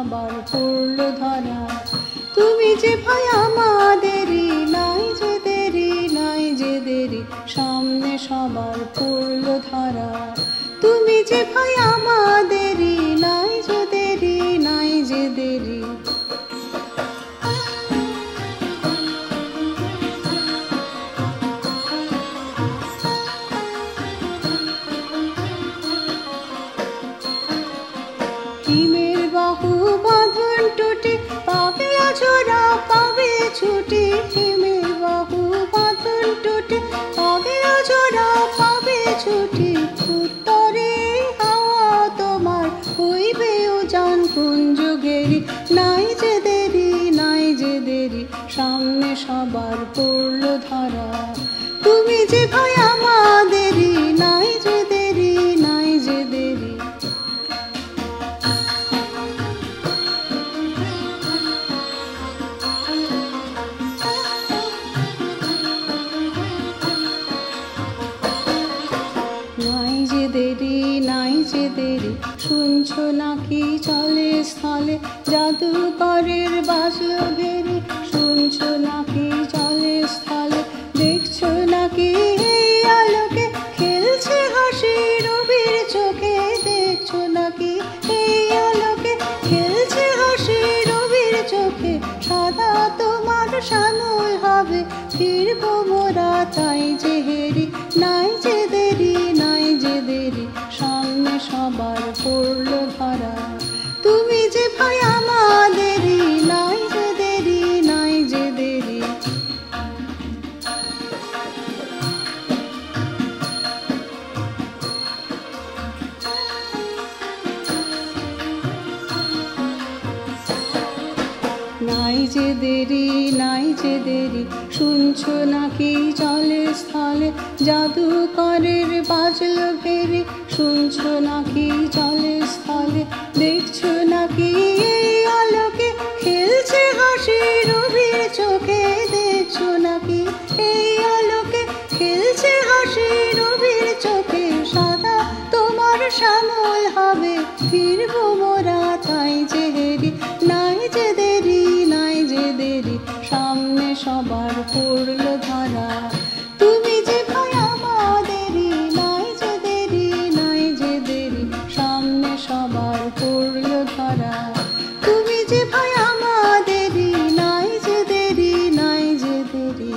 সবার পড়ল ধরা। তুমি যে ভাই আমাদেরই, নাই যে দেরি, নাই যে দেরি, সামনে সবার পড়ল ধরা। তুমি যে ভাই আমাদেরই, নাই যে দেরি, নাই যে দেরি। হিমের বাহু বাঁধন টুটি, পাগলা ছোড়া পাবে ছুটি। হিমের বাহু বাঁধন টুটি, পাগলা ছোড়া পাবে ছুটি। উত্তরে হাওয়া তোমার হইবে উজান কুঞ্জ ঘেরি। নাই যে দেরি, নাই যে দেরি, সামনে সবার পড়ল ধরা। তুমি যে ভাই আমাদেরই, নাই যে দেরি, নাই যে দেরি। নাই যে দেরি, নাই যে দেরি, শুনছো নাকি চলে স্থলে জাদুকরের বাজল ভেরি। শুনছো নাকি চলে স্থলে, দেখছো নাকি এই আলোকে খেলছে হাসি রবির চোখে। দেখছো নাকি এই আলোকে খেলছে হাসি রবির চোখে। সাদা তোমার শ্যামল হবে, ফিরবো মোরা তাই যে হেরি। নাই যে দেরি, নাই যে দেরি, সামনে সবার পড়ল ধরা। তুমি যে ভাই আমাদেরই, নাই যে দেরি, নাই যে দেরি। নাই যে দেরি, নাই যে দেরি, শুনছো নাকি চলে স্থলে জাদুকরের বাজল ভেরি। শুনছো নাকি চলে স্থলে, দেখছো নাকি এই আলোকে খেলছে হাসি রবির চোখে। দেখছো নাকি এই আলোকে খেলছে হাসি রবির চোখে। সাদা তোমার শ্যামল হবে, ফিরবো মোরা তাই যে হেরি। নাই যে দেরি, নাই যে দেরি, সামনে সবার পড়ল ধরা। তুমি যে ভাই আমাদেরই, নাই যে দেরি, নাই যে দেরি, সামনে সবার পড়ল ধরা। তুমি যে ভাই আমাদেরই, নাই যে দেরি, নাই যে দেরি।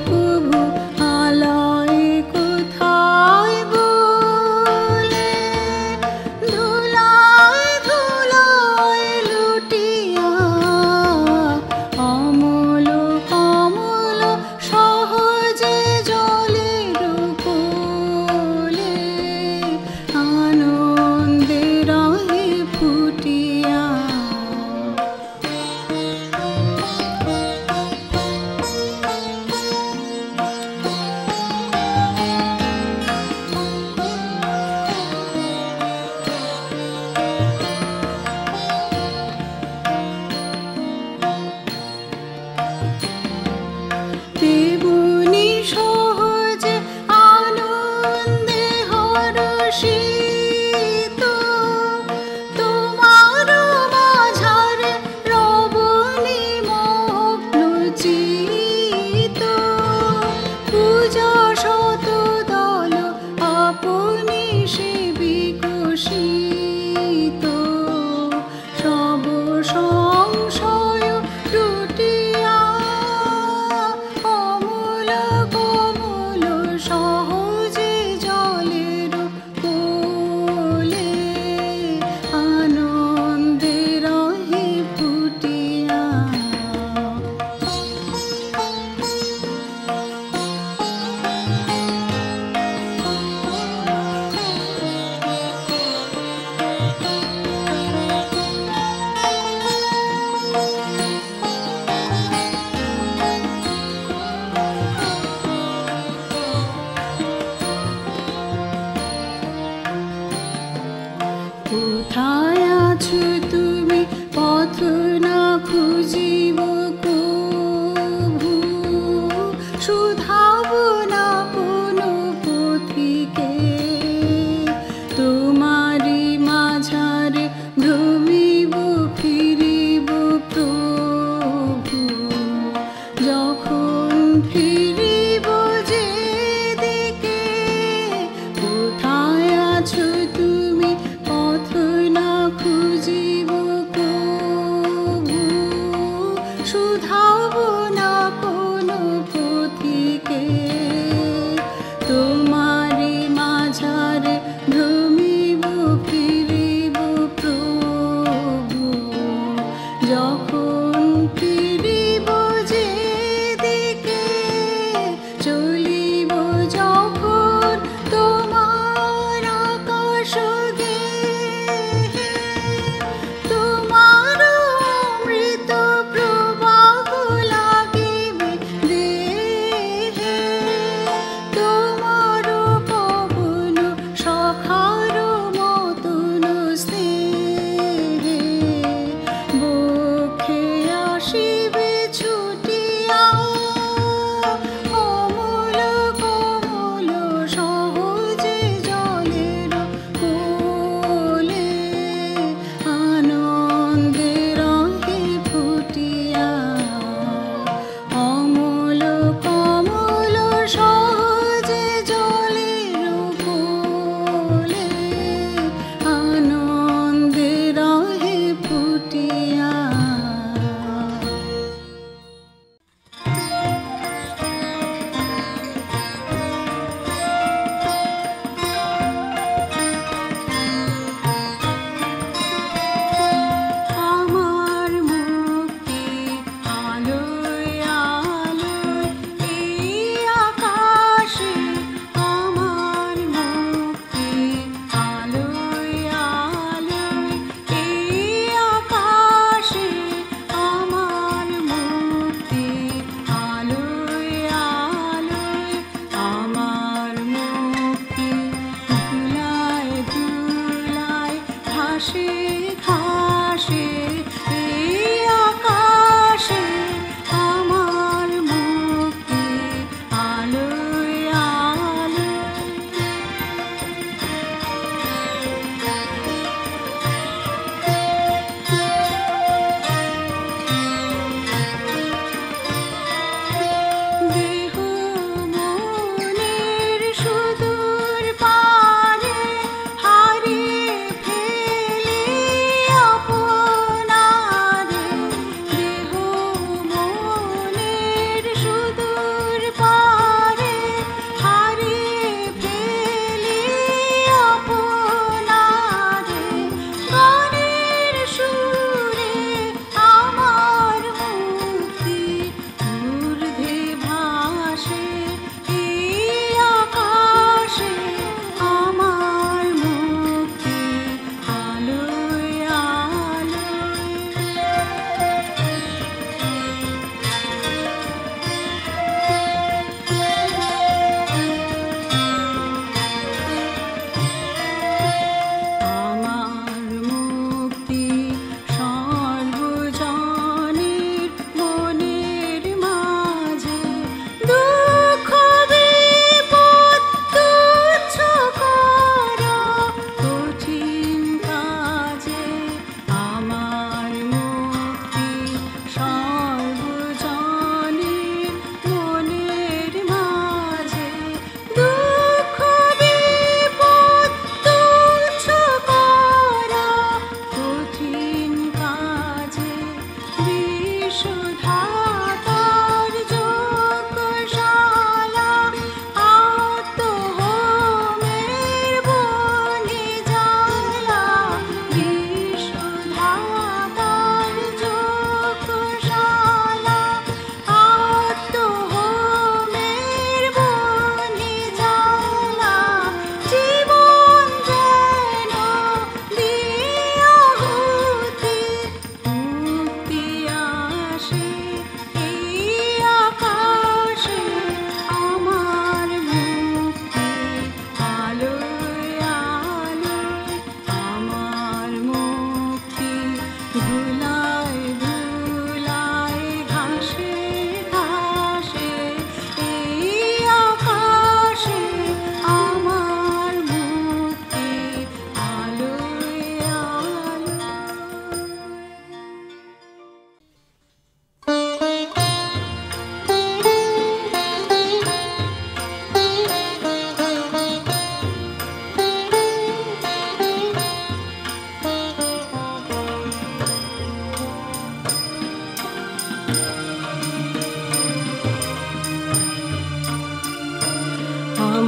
কভু আলয় কোথায় বলে ধুলায় ধুলায় লুটিয়া অমল কমল সহজে জলের কোলে আনন্দে রহে ফুটিয়া। তেমনি সহজে আনন্দে হরষিত তোমার মাঝারে রবণী মগ্ন চিত্ত পূজা শত দল আপনি সে বিকশিত সব সংশয় টুটিয়া অমল কমল সহজে জলের কোলে আনন্দে রহে ফুটিয়া। কোথায় আছো তুমি পথ না খুঁজিব কভু শুধাব না কোনো পথিকে তোমারি মাঝারে ভ্রমিব ফিরিব প্রভু যখন ফিরিব যেদিকে কোথায় আছো তুমি পথ না খুঁজিব কভু শুধাব না কোনো পথিকে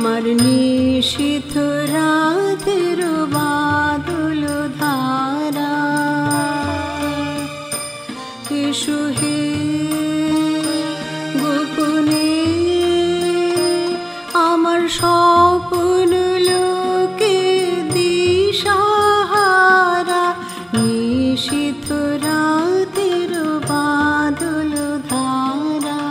আমার নিশীথ রাতের বাদল ধারা এসো হে গোপনে আমার স্বপ্ন লোকে দিশাহারা নিশীথ রাতের বাদল ধারা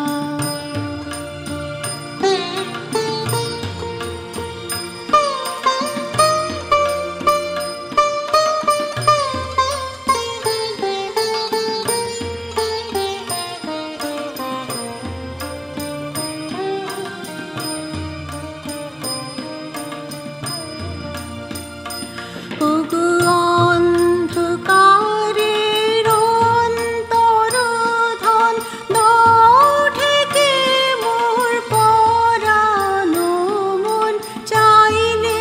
ওগো অন্ধকারের অন্তরধন দাও ঢেকে মোর পরানো মন চাইলে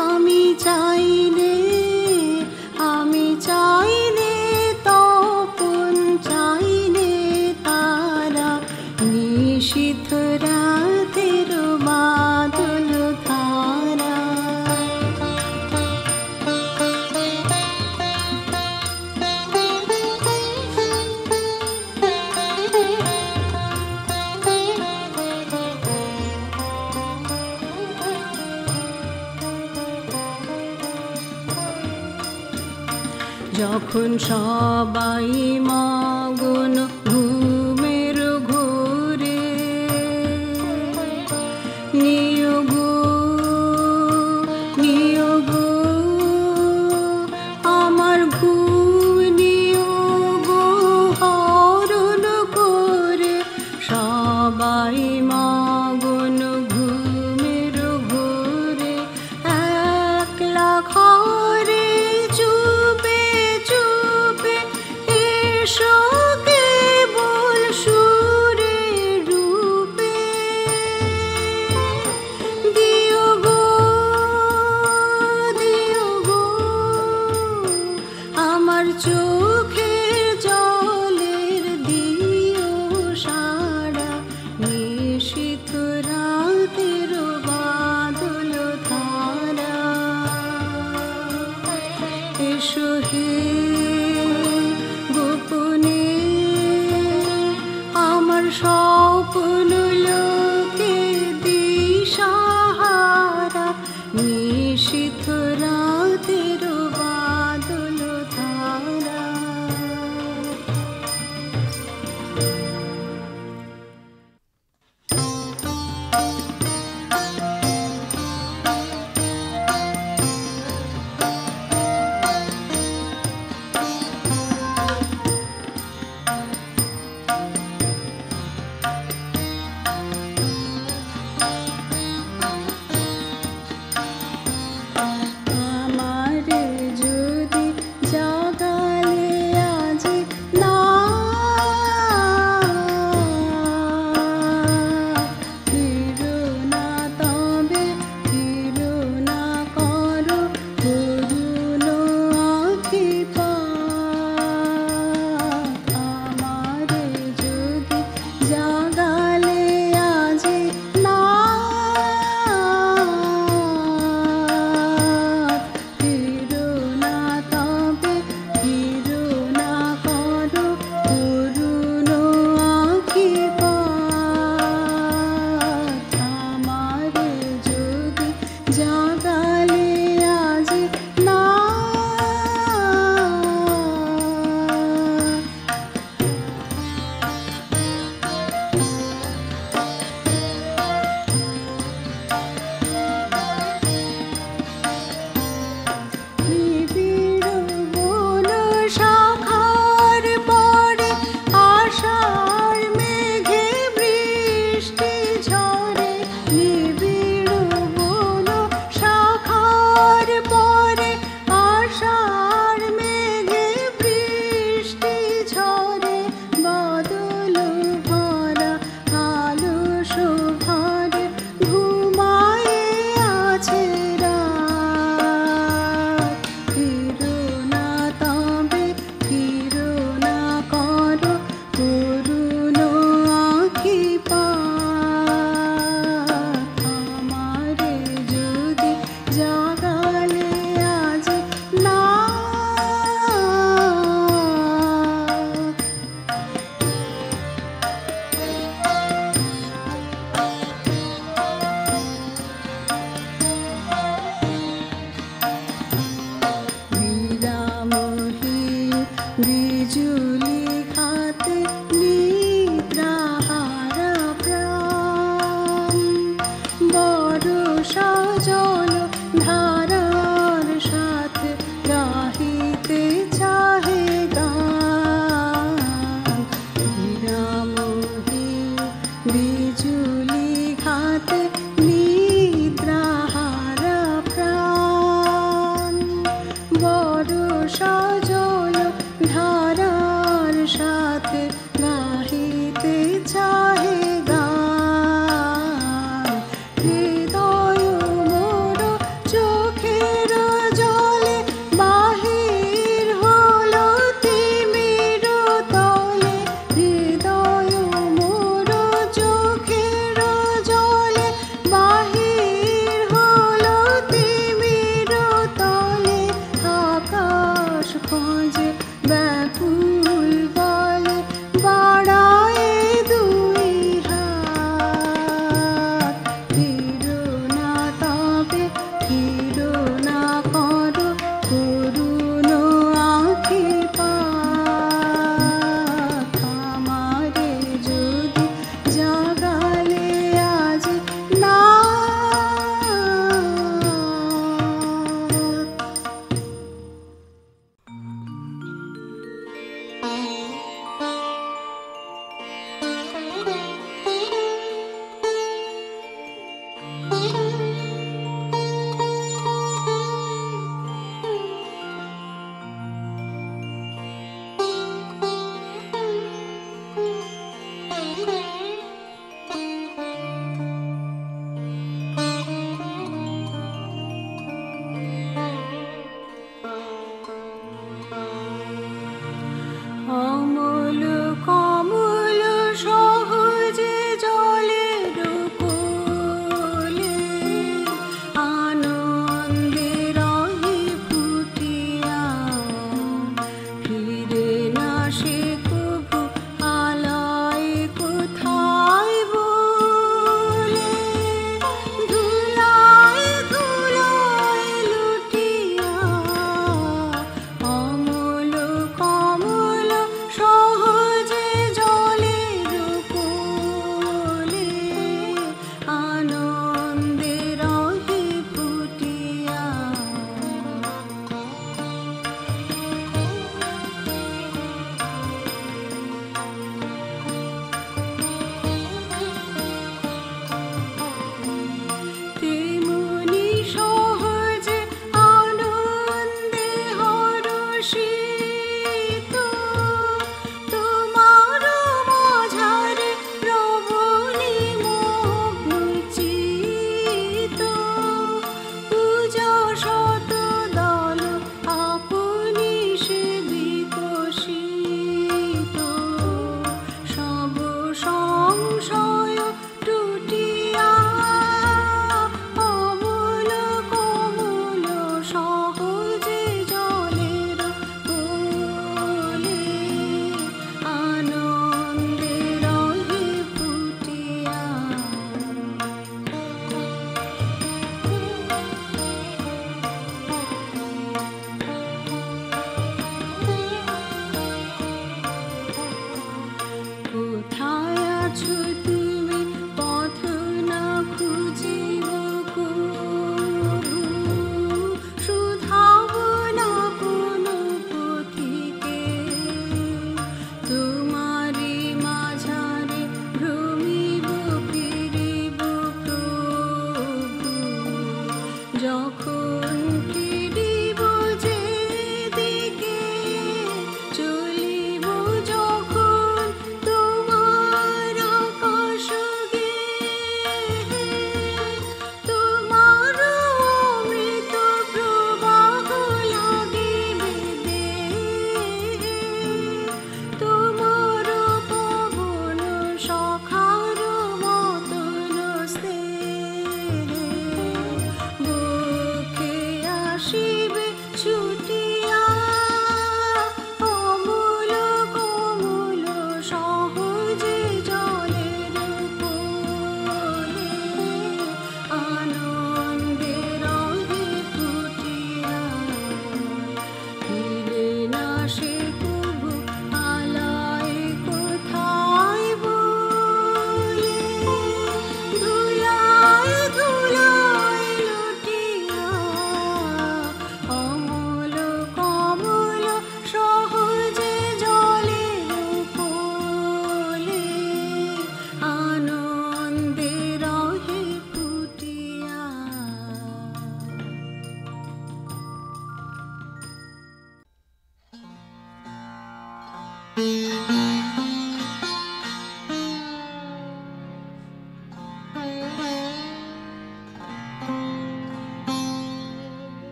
আমি চাইলে তপন চাইলে তারা নিশীথ রাতের বাদল ধারা যখন সবাই মগন ঘুমের ঘোরে